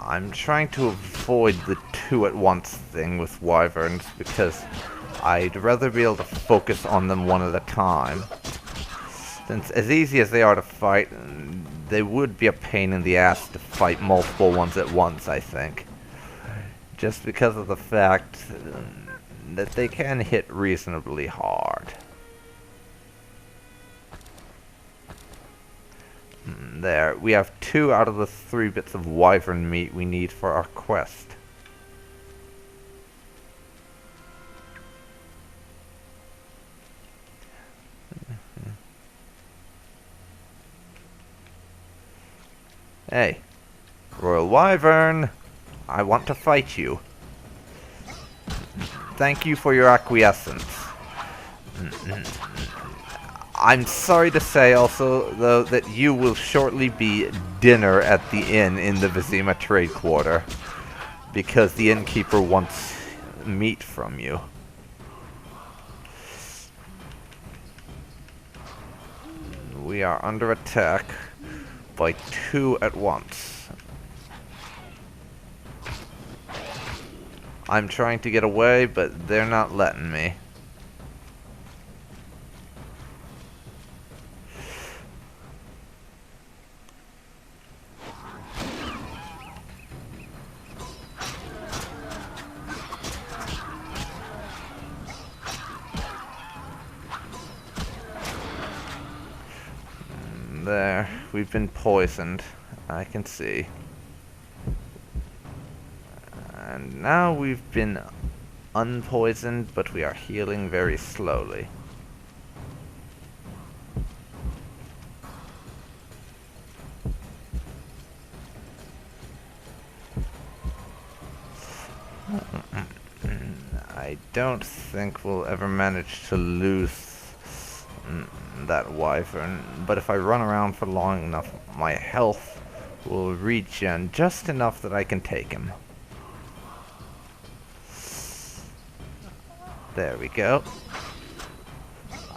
I'm trying to avoid the two at once thing with wyverns because I'd rather be able to focus on them one at a time. Since as easy as they are to fight, they would be a pain in the ass to fight multiple ones at once, I think. Just because of the fact that they can hit reasonably hard. There, we have 2 out of the 3 bits of wyvern meat we need for our quest. Hey, Royal Wyvern, I want to fight you. Thank you for your acquiescence. I'm sorry to say also, though, that you will shortly be dinner at the inn in the Vizima Trade Quarter, because the innkeeper wants meat from you. We are under attack by 2 at once. I'm trying to get away, but they're not letting me. There, we've been poisoned, I can see. And now we've been unpoisoned, but we are healing very slowly. I don't think we'll ever manage to lose that wyvern, but if I run around for long enough, my health will regen just enough that I can take him. There we go.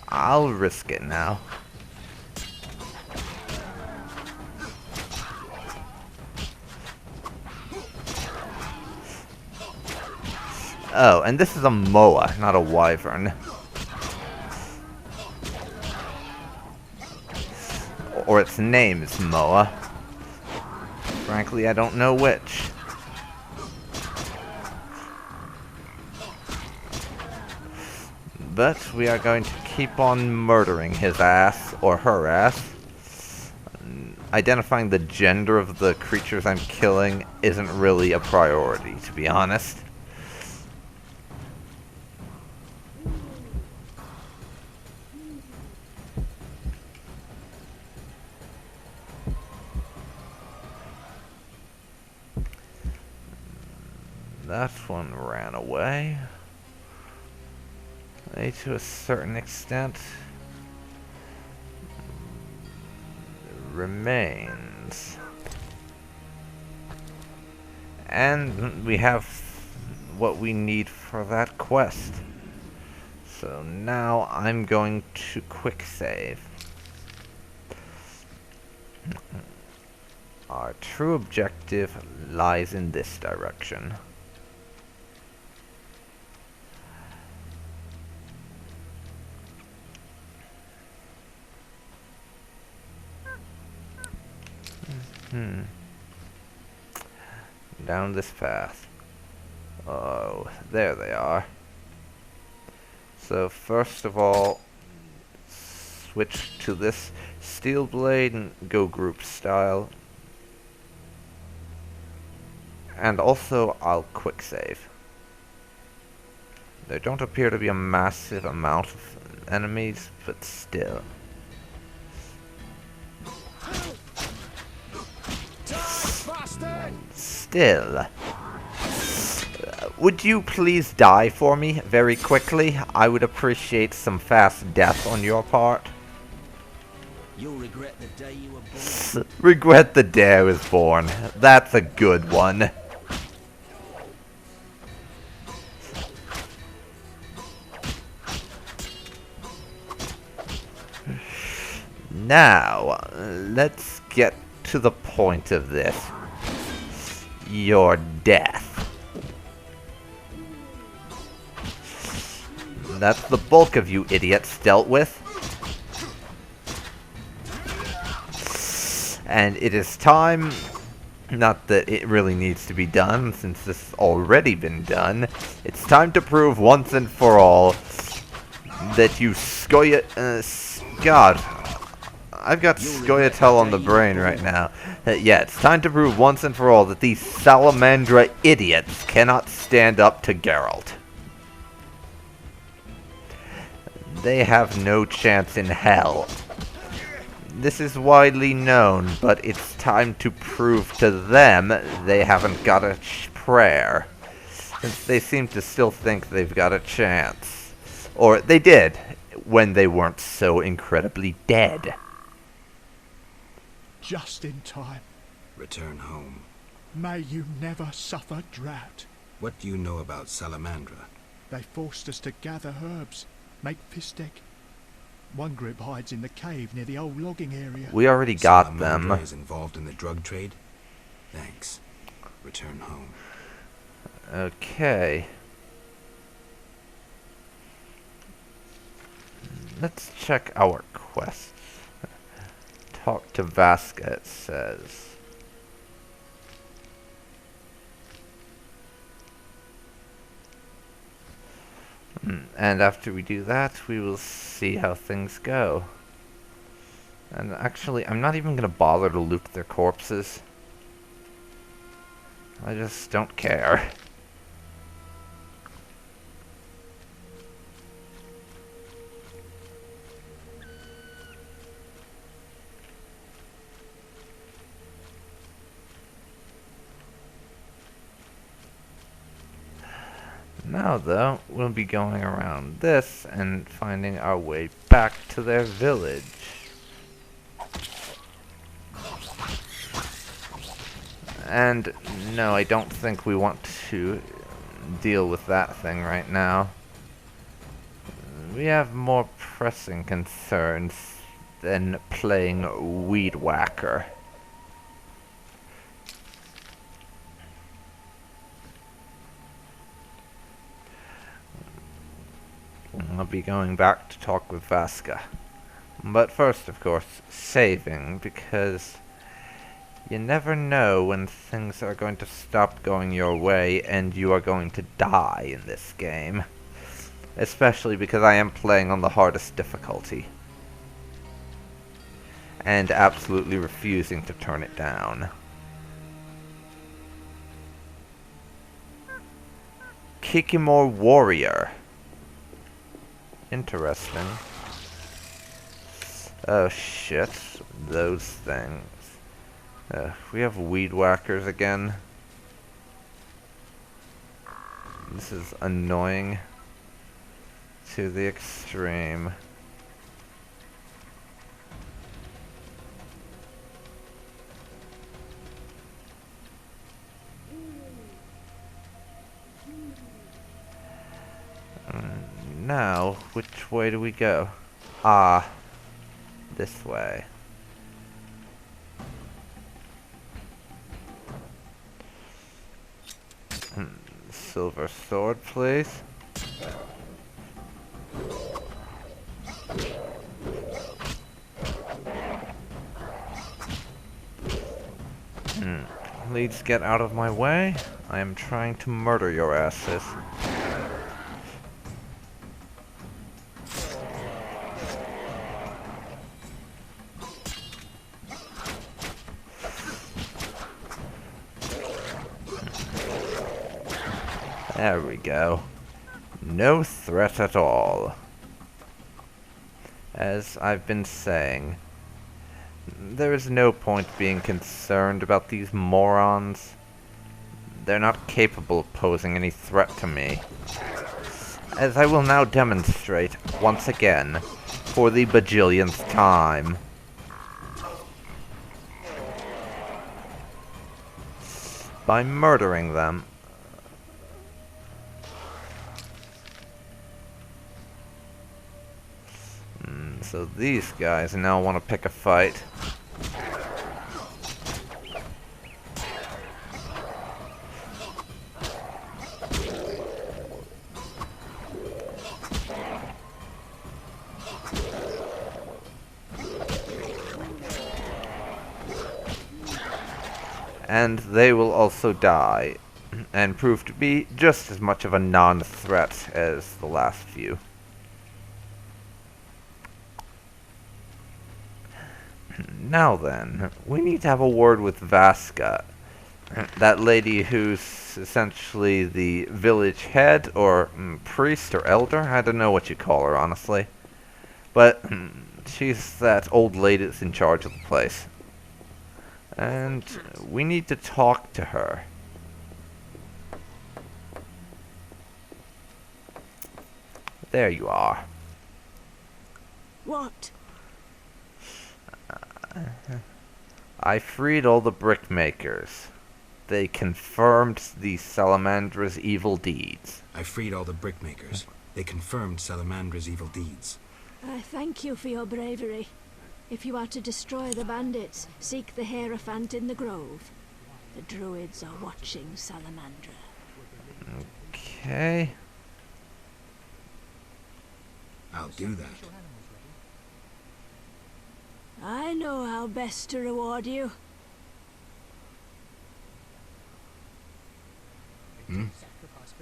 I'll risk it now. Oh, and this is a moa, not a wyvern. Or its name is Moa. Frankly, I don't know which. But we are going to keep on murdering his ass, or her ass. Identifying the gender of the creatures I'm killing isn't really a priority, to be honest. That one ran away. To a certain extent, remains. And we have what we need for that quest. So now I'm going to quick save. Our true objective lies in this direction. Down this path. Oh, there they are. So first of all, switch to this steel blade and go group style. And also, I'll quick save. There don't appear to be a massive amount of enemies, but still. Still. Would you please die for me very quickly? I would appreciate some fast death on your part. You'll regret the day you were born. Regret the day I was born. That's a good one. Now, let's get to the point of this. your death. That's the bulk of you idiots dealt with. And it is time, not that it really needs to be done, since this has already been done, it's time to prove once and for all that you God, I've got Scoia'tael on the brain right now. Yeah, it's time to prove once and for all that these Salamandra idiots cannot stand up to Geralt. They have no chance in hell. This is widely known, but it's time to prove to them they haven't got a prayer. Since they seem to still think they've got a chance. Or they did, when they weren't so incredibly dead. Just in time. Return home. May you never suffer drought. What do you know about Salamandra? They forced us to gather herbs, make fistek. One group hides in the cave near the old logging area. We already got Salamandra them. is involved in the drug trade? Thanks. Return home. Okay. Let's check our quests. Talk to Vasca, it says. And after we do that, we will see how things go. And actually, I'm not even going to bother to loot their corpses. I just don't care. Now, though, we'll be going around this and finding our way back to their village. And no, I don't think we want to deal with that thing right now. We have more pressing concerns than playing Weed Whacker. I'll be going back to talk with Vasca. But first, of course, saving, because you never know when things are going to stop going your way and you are going to die in this game. Especially because I am playing on the hardest difficulty. And absolutely refusing to turn it down. Kikimor Warrior. Interesting. Oh shit, those things. We have weed whackers again. This is annoying to the extreme. Now, which way do we go? Ah, this way. Silver sword, please. Please get out of my way. I am trying to murder your asses. There we go. No threat at all. As I've been saying, there is no point being concerned about these morons. They're not capable of posing any threat to me. As I will now demonstrate, once again, for the bajillionth time. By murdering them. So these guys now want to pick a fight. and they will also die, and prove to be just as much of a non-threat as the last few. Now then, we need to have a word with Vasca, that lady who's essentially the village head, or priest, or elder. I don't know what you call her, honestly. But she's that old lady that's in charge of the place. And we need to talk to her. There you are. What? I freed all the brickmakers. They confirmed the Salamandra's evil deeds. I freed all the brickmakers. They confirmed Salamandra's evil deeds. I thank you for your bravery. If you are to destroy the bandits, seek the Hierophant in the grove. The druids are watching Salamandra. Okay. I'll do that. I know how best to reward you.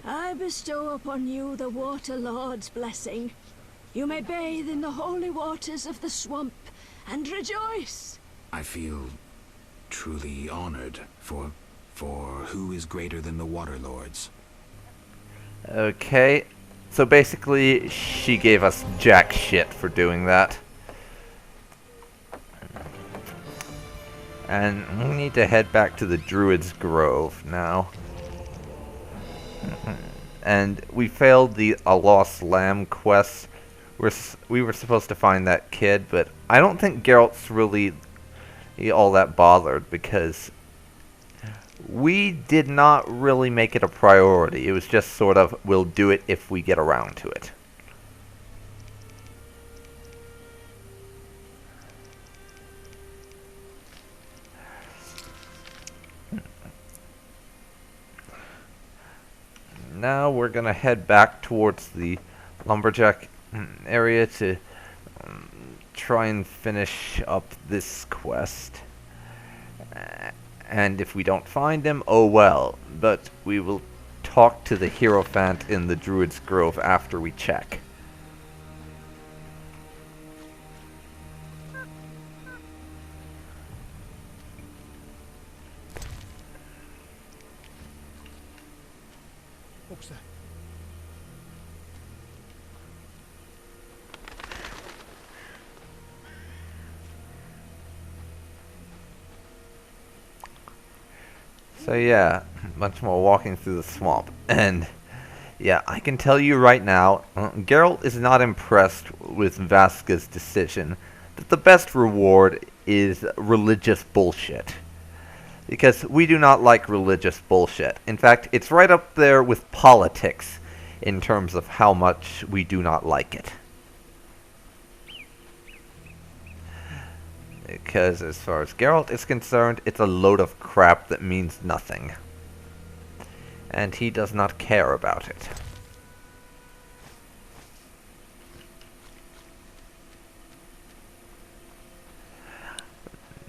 I bestow upon you the Water Lord's blessing. You may bathe in the holy waters of the swamp and rejoice. I feel truly honored for who is greater than the Water Lords. Okay. So basically, she gave us jack shit for doing that. And we need to head back to the Druid's Grove now. And we failed the A Lost Lamb quest. We were supposed to find that kid, but I don't think Geralt's really all that bothered, because we did not really make it a priority. It was just sort of, we'll do it if we get around to it. Now we're gonna head back towards the lumberjack area to try and finish up this quest. And if we don't find him, oh well. But we will talk to the Hierophant in the Druid's Grove after we check. What's that? So yeah, much more walking through the swamp. And yeah, I can tell you right now, Geralt is not impressed with Vasca's decision that the best reward is religious bullshit. Because we do not like religious bullshit. In fact, it's right up there with politics in terms of how much we do not like it. Because as far as Geralt is concerned, it's a load of crap that means nothing. And he does not care about it.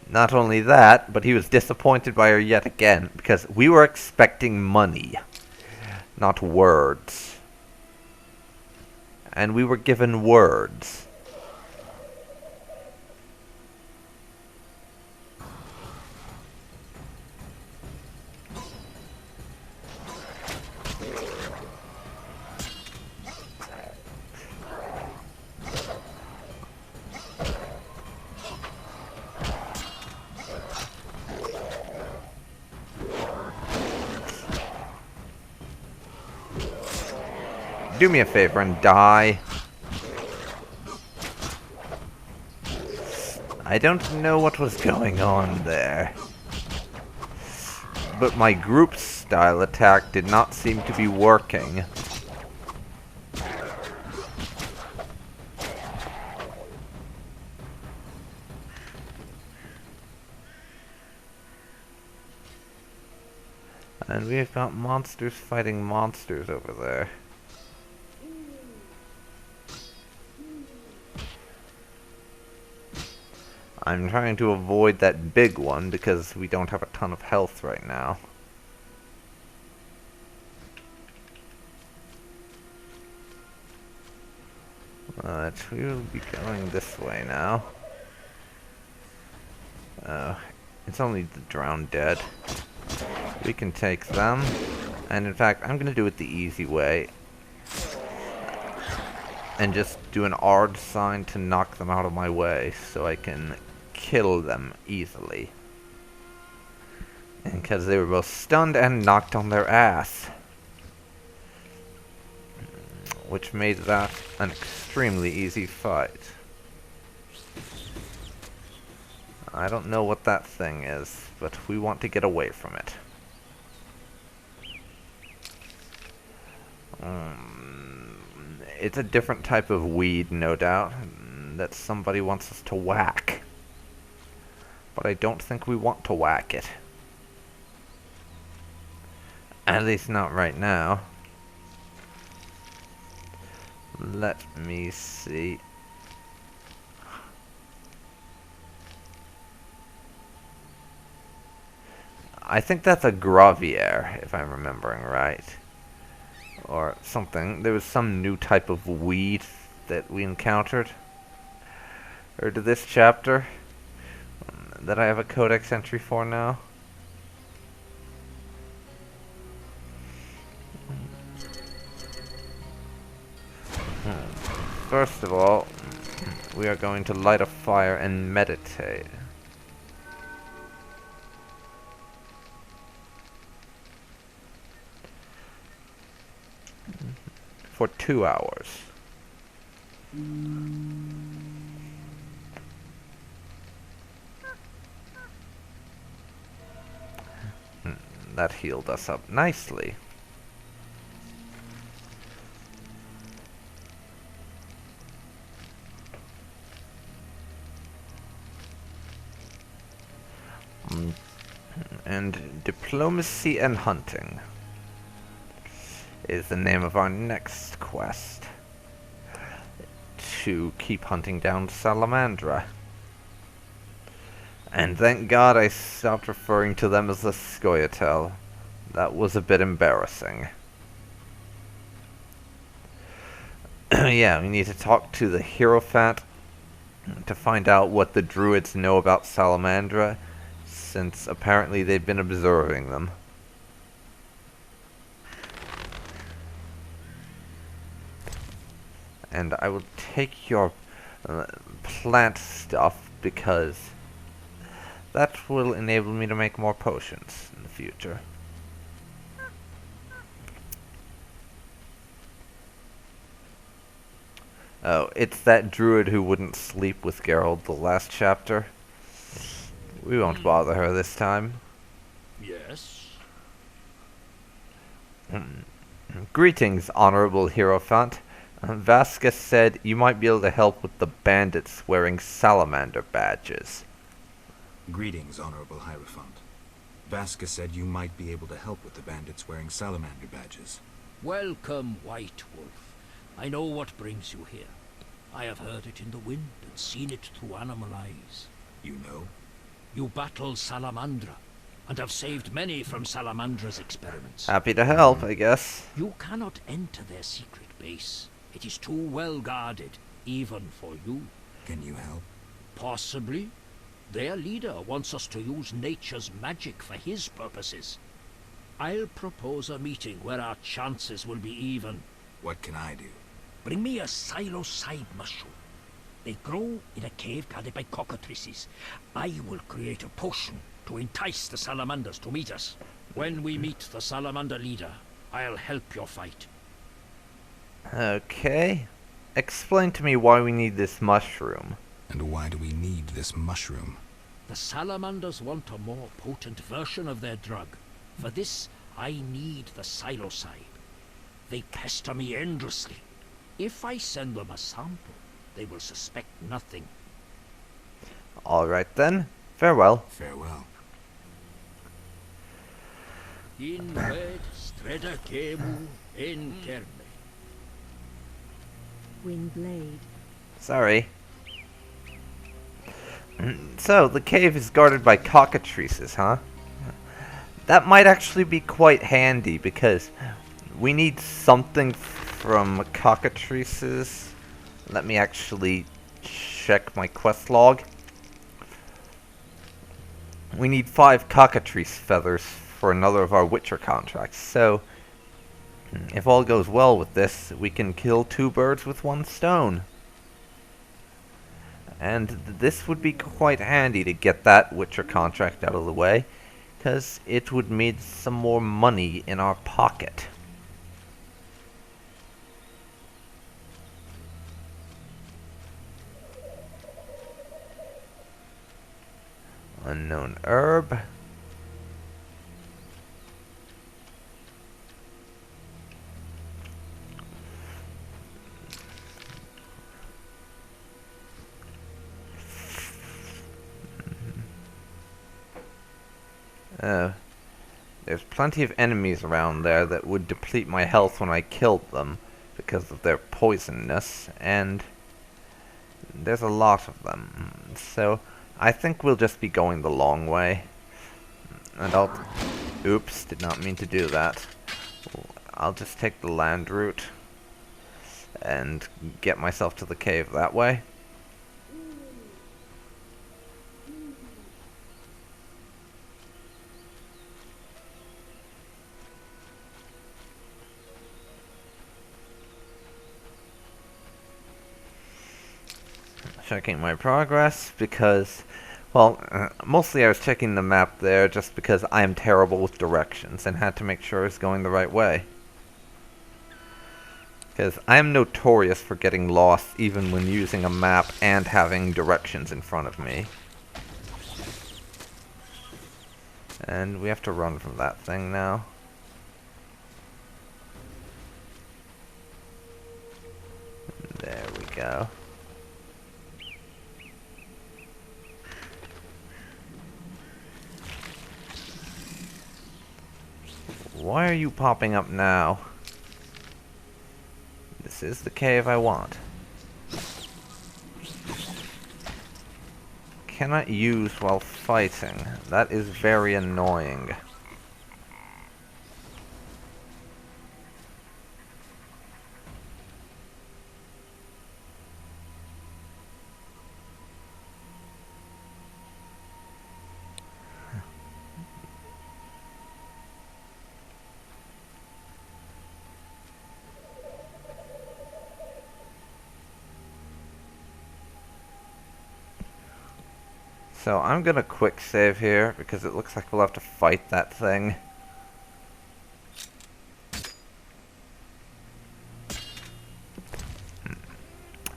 Not only that, but he was disappointed by her yet again, because we were expecting money, not words. And we were given words. Do me a favor and die. I don't know what was going on there. But my group style attack did not seem to be working. And we've got monsters fighting monsters over there. I'm trying to avoid that big one because we don't have a ton of health right now. But we will be going this way now. It's only the drowned dead. We can take them. And in fact, I'm gonna do it the easy way. And just do an R sign to knock them out of my way so I can kill them easily. And because they were both stunned and knocked on their ass. Which made that an extremely easy fight. I don't know what that thing is, but we want to get away from it. It's a different type of weed, no doubt, that somebody wants us to whack. But I don't think we want to whack it. At least not right now. Let me see. I think that's a gravier, if I'm remembering right. Or something. There was some new type of weed that we encountered. Or to this chapter. That I have a codex entry for now. First of all, we are going to light a fire and meditate. For 2 hours. That healed us up nicely. And diplomacy and hunting is the name of our next quest. To keep hunting down Salamandra. And thank God I stopped referring to them as the Scoia'tael. That was a bit embarrassing. Yeah, we need to talk to the Hierophant to find out what the druids know about Salamandra, since apparently they've been observing them. And I will take your plant stuff because that will enable me to make more potions in the future. Oh, it's that druid who wouldn't sleep with Geralt the last chapter. We won't bother her this time. Yes? Greetings, Honorable Hierophant. Vasca said you might be able to help with the bandits wearing salamander badges. Greetings, Honorable Hierophant. Vasca said you might be able to help with the bandits wearing salamander badges. Welcome, White Wolf. I know what brings you here. I have heard it in the wind and seen it through animal eyes. You know? You battle Salamandra, and have saved many from Salamandra's experiments. Happy to help, I guess. You cannot enter their secret base. It is too well guarded, even for you. Can you help? Possibly. Their leader wants us to use nature's magic for his purposes. I'll propose a meeting where our chances will be even. What can I do? Bring me a psilocybe mushroom. They grow in a cave guarded by cockatrices. I will create a potion to entice the salamanders to meet us. When we meet the salamander leader, I'll help your fight. Okay. Explain to me why we need this mushroom. And why do we need this mushroom? The salamanders want a more potent version of their drug. For this, I need the psilocybe. They pester me endlessly. If I send them a sample, they will suspect nothing. Alright then. Farewell. Farewell. In ved streda kemu in kerme. Windblade. Sorry. So, the cave is guarded by cockatrices, huh? That might actually be quite handy, because we need something from cockatrices. Let me actually check my quest log. We need 5 cockatrice feathers for another of our Witcher contracts, so if all goes well with this, we can kill 2 birds with 1 stone. And this would be quite handy to get that Witcher contract out of the way, because it would mean some more money in our pocket. Unknown herb. There's plenty of enemies around there that would deplete my health when I killed them because of their poisonness, and there's a lot of them. So I think we'll just be going the long way. And oops, did not mean to do that. I'll just take the land route and get myself to the cave that way. Checking my progress because, well, mostly I was checking the map there just because I am terrible with directions and had to make sure I was going the right way. Because I am notorious for getting lost even when using a map and having directions in front of me. And we have to run from that thing now. There we go. Why are you popping up now? This is the cave I want. Cannot use while fighting. That is very annoying. So I'm gonna quick save here because it looks like we'll have to fight that thing.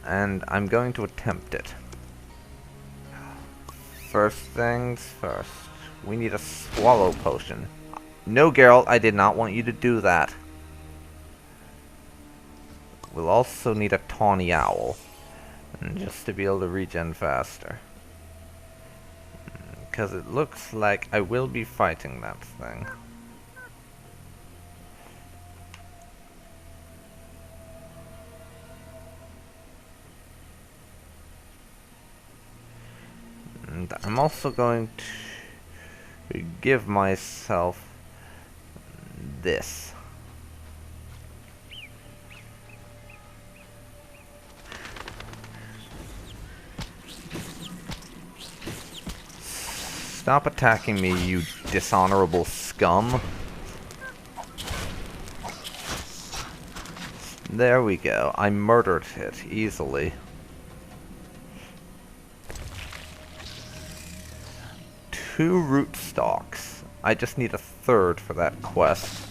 And I'm going to attempt it. First things first. We need a swallow potion. No, Geralt, I did not want you to do that. We'll also need a tawny owl. And just to be able to regen faster. Because it looks like I will be fighting that thing. And I'm also going to give myself this. Stop attacking me, you dishonorable scum. There we go. I murdered it easily. 2 root stalks. I just need a 3rd for that quest.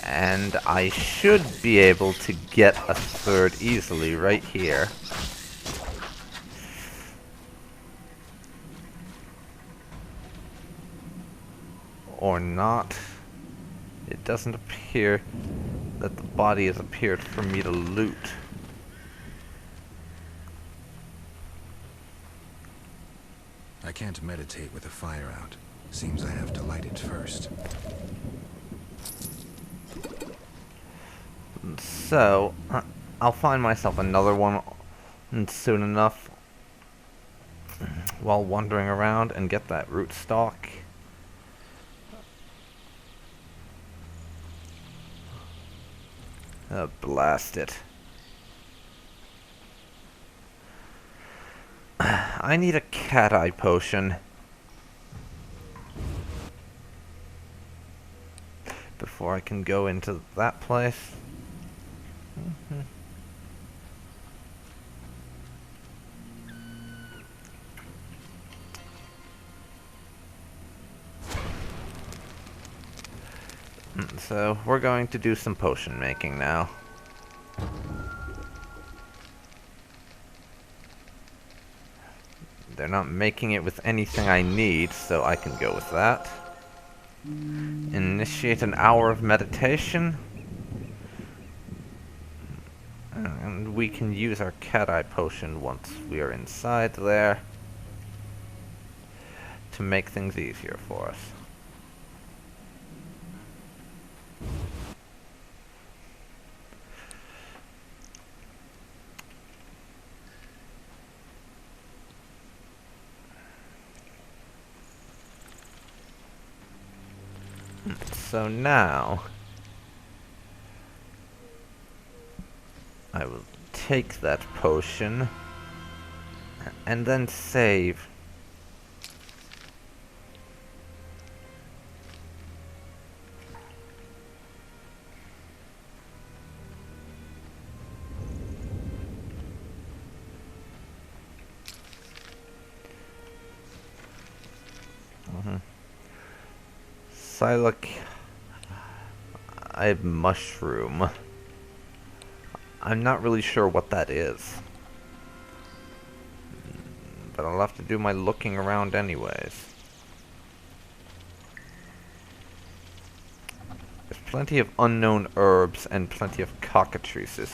And I should be able to get a 3rd easily right here. Or not. It doesn't appear that the body has appeared for me to loot. I can't meditate with the fire out. Seems I have to light it first. So, I'll find myself another one And soon enough, while wandering around and get that root stock. Blast it. I need a cat eye potion. Before I can go into that place. So, we're going to do some potion making now. They're not making it with anything I need, so I can go with that. Initiate an hour of meditation. And we can use our cat eye potion once we are inside there to make things easier for us. So now, I will take that potion and then save. Silac, I have mushroom. I'm not really sure what that is. But I'll have to do my looking around anyways. There's plenty of unknown herbs and plenty of cockatrices.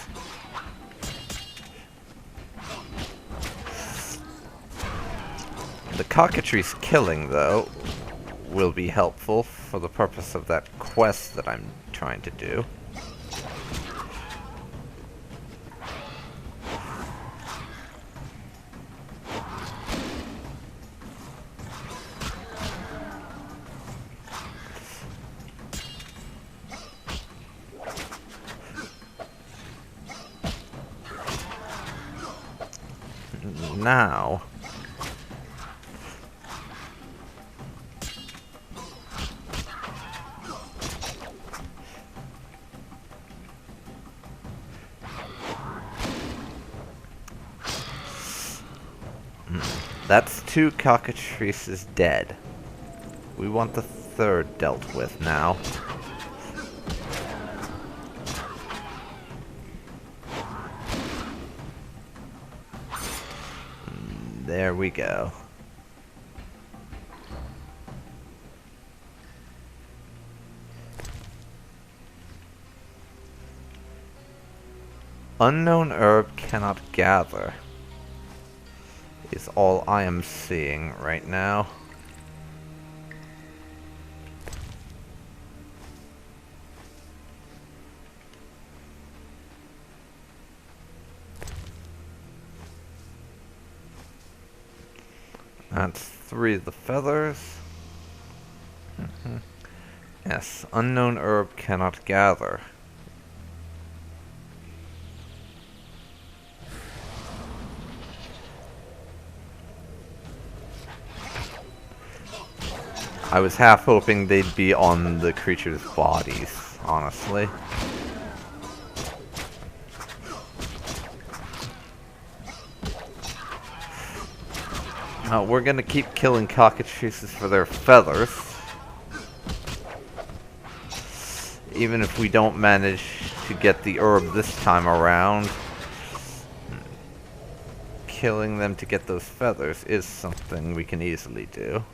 The cockatrice killing, though, will be helpful for the purpose of that quest that I'm trying to do. Now, that's 2 cockatrices dead. We want the 3rd dealt with now. There we go. Unknown herb cannot gather is all I am seeing right now. That's 3 of the feathers. Yes, unknown herb cannot gather. I was half hoping they'd be on the creatures' bodies, honestly. We're gonna keep killing cockatrices for their feathers. Even if we don't manage to get the herb this time around, killing them to get those feathers is something we can easily do.